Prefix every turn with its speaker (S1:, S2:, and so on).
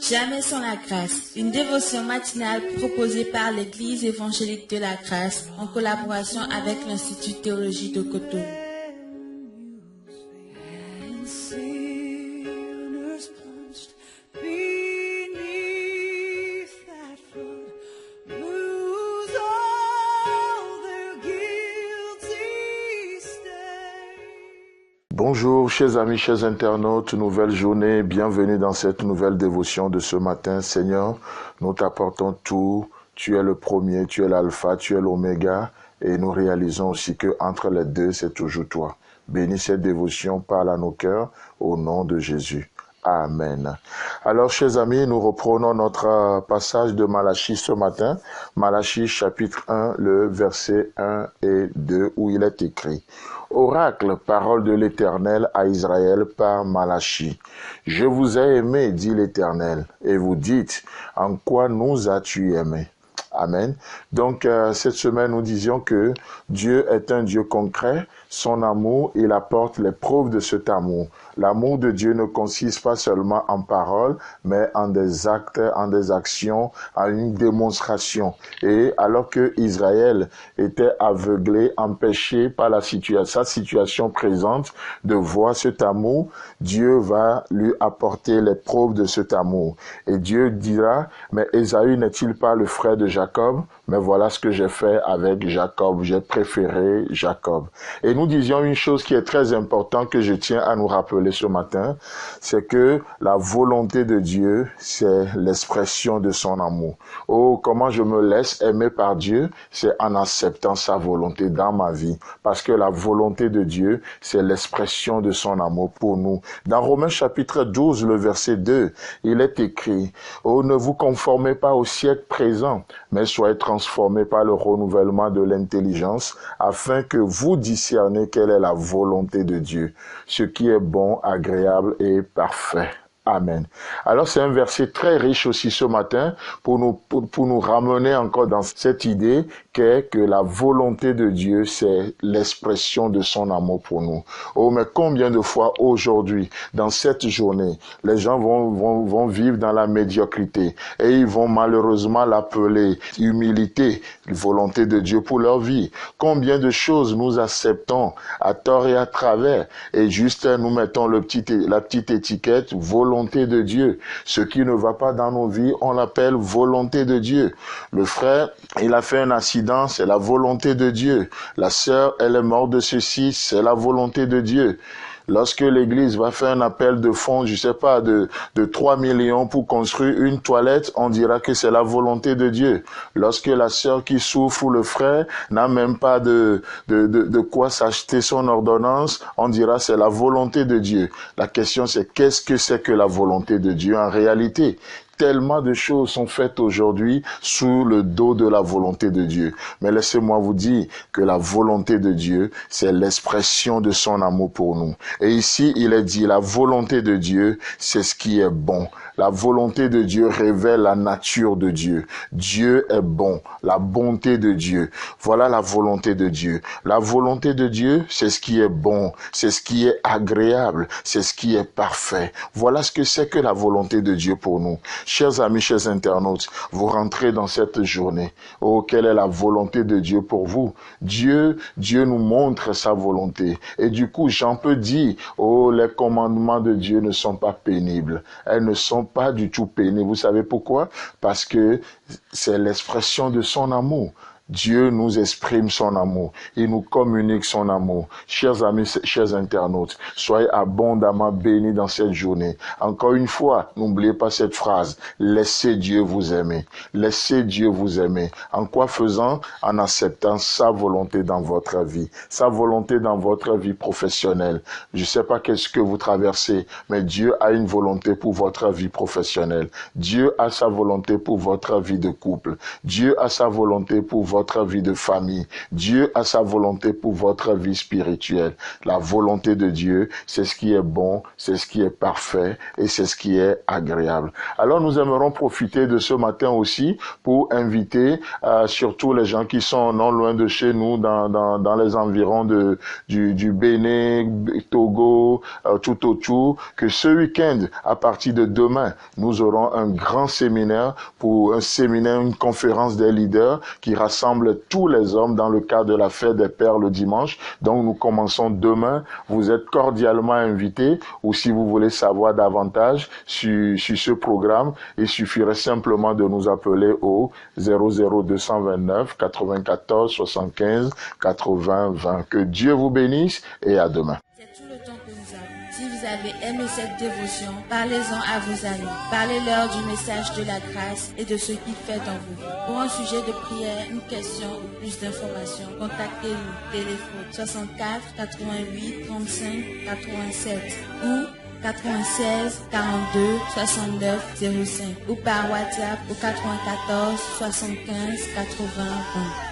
S1: Jamais sans la grâce, une dévotion matinale proposée par l'Église évangélique de la grâce en collaboration avec l'Institut de théologie de Cotonou.
S2: Bonjour chers amis, chers internautes, nouvelle journée, bienvenue dans cette nouvelle dévotion de ce matin. Seigneur, nous t'apportons tout, tu es le premier, tu es l'alpha, tu es l'oméga et nous réalisons aussi que entre les deux, c'est toujours toi. Bénis cette dévotion, parle à nos cœurs au nom de Jésus. Amen. Alors, chers amis, nous reprenons notre passage de Malachie ce matin. Malachie chapitre 1, le verset 1 et 2, où il est écrit: Oracle, parole de l'Éternel à Israël par Malachie. Je vous ai aimé, dit l'Éternel, et vous dites, en quoi nous as-tu aimé? Amen. Donc, cette semaine, nous disions que Dieu est un Dieu concret. Son amour, il apporte les preuves de cet amour. L'amour de Dieu ne consiste pas seulement en paroles, mais en des actes, en des actions, en une démonstration. Et alors que Israël était aveuglé, empêché par sa situation présente de voir cet amour, Dieu va lui apporter les preuves de cet amour. Et Dieu dira, mais Ésaü n'est-il pas le frère de Jacob? Mais voilà ce que j'ai fait avec Jacob. J'ai préféré Jacob. Et nous disions une chose qui est très importante que je tiens à nous rappeler ce matin, c'est que la volonté de Dieu, c'est l'expression de son amour. Oh, comment je me laisse aimer par Dieu, c'est en acceptant sa volonté dans ma vie. Parce que la volonté de Dieu, c'est l'expression de son amour pour nous. Dans Romains chapitre 12, le verset 2, il est écrit: Oh, ne vous conformez pas au siècle présent, mais soyez transformés par le renouvellement de l'intelligence, afin que vous discerniez quelle est la volonté de Dieu, ce qui est bon, agréable et parfait. Amen. Alors c'est un verset très riche aussi ce matin pour nous ramener encore dans cette idée qu'est que la volonté de Dieu, c'est l'expression de son amour pour nous. Oh, mais combien de fois aujourd'hui, dans cette journée, les gens vont vivre dans la médiocrité et ils vont malheureusement l'appeler humilité, volonté de Dieu pour leur vie. Combien de choses nous acceptons à tort et à travers et juste nous mettons la petite étiquette volonté de Dieu. Ce qui ne va pas dans nos vies, on l'appelle volonté de Dieu. Le frère, il a fait un accident, c'est la volonté de Dieu. La sœur, elle est morte de ceci, c'est la volonté de Dieu. Lorsque l'église va faire un appel de fonds, je sais pas, de 3 millions pour construire une toilette, on dira que c'est la volonté de Dieu. Lorsque la sœur qui souffre ou le frère n'a même pas de quoi s'acheter son ordonnance, on dira c'est la volonté de Dieu. La question c'est qu'est-ce que c'est que la volonté de Dieu en réalité? Tellement de choses sont faites aujourd'hui sous le dos de la volonté de Dieu. Mais laissez-moi vous dire que la volonté de Dieu, c'est l'expression de son amour pour nous. Et ici, il est dit, la volonté de Dieu, c'est ce qui est bon. La volonté de Dieu révèle la nature de Dieu. Dieu est bon, la bonté de Dieu. Voilà la volonté de Dieu. La volonté de Dieu, c'est ce qui est bon, c'est ce qui est agréable, c'est ce qui est parfait. Voilà ce que c'est que la volonté de Dieu pour nous. Chers amis, chers internautes, vous rentrez dans cette journée. Oh, quelle est la volonté de Dieu pour vous? Dieu nous montre sa volonté. Et du coup, Jean peut dire, oh, les commandements de Dieu ne sont pas pénibles. Elles ne sont pas du tout pénibles. Vous savez pourquoi? Parce que c'est l'expression de son amour. Dieu nous exprime son amour. Il nous communique son amour. Chers amis, chers internautes, soyez abondamment bénis dans cette journée. Encore une fois, n'oubliez pas cette phrase. Laissez Dieu vous aimer. Laissez Dieu vous aimer. En quoi faisant? En acceptant sa volonté dans votre vie. Sa volonté dans votre vie professionnelle. Je ne sais pas qu'est-ce que vous traversez, mais Dieu a une volonté pour votre vie professionnelle. Dieu a sa volonté pour votre vie de couple. Dieu a sa volonté pour votre vie de famille. Dieu a sa volonté pour votre vie spirituelle. La volonté de Dieu, c'est ce qui est bon, c'est ce qui est parfait et c'est ce qui est agréable. Alors nous aimerons profiter de ce matin aussi pour inviter surtout les gens qui sont non loin de chez nous, dans les environs du Bénin, Togo, tout autour, que ce week-end, à partir de demain, nous aurons un grand séminaire, une conférence des leaders qui rassemble tous les hommes dans le cadre de la fête des Pères le dimanche. Donc nous commençons demain. Vous êtes cordialement invités, ou si vous voulez savoir davantage sur ce programme, il suffirait simplement de nous appeler au 00229 94 75 80 20. Que Dieu vous bénisse et à demain.
S1: C'est tout le temps que nous avons. Si vous avez aimé cette dévotion, parlez-en à vos amis. Parlez-leur du message de la grâce et de ce qu'il fait dans vos vies. Pour un sujet de prière, une question ou plus d'informations, contactez-nous. Téléphone 64 88 35 87 ou 96 42 69 05 ou par WhatsApp au 94 75 80 20.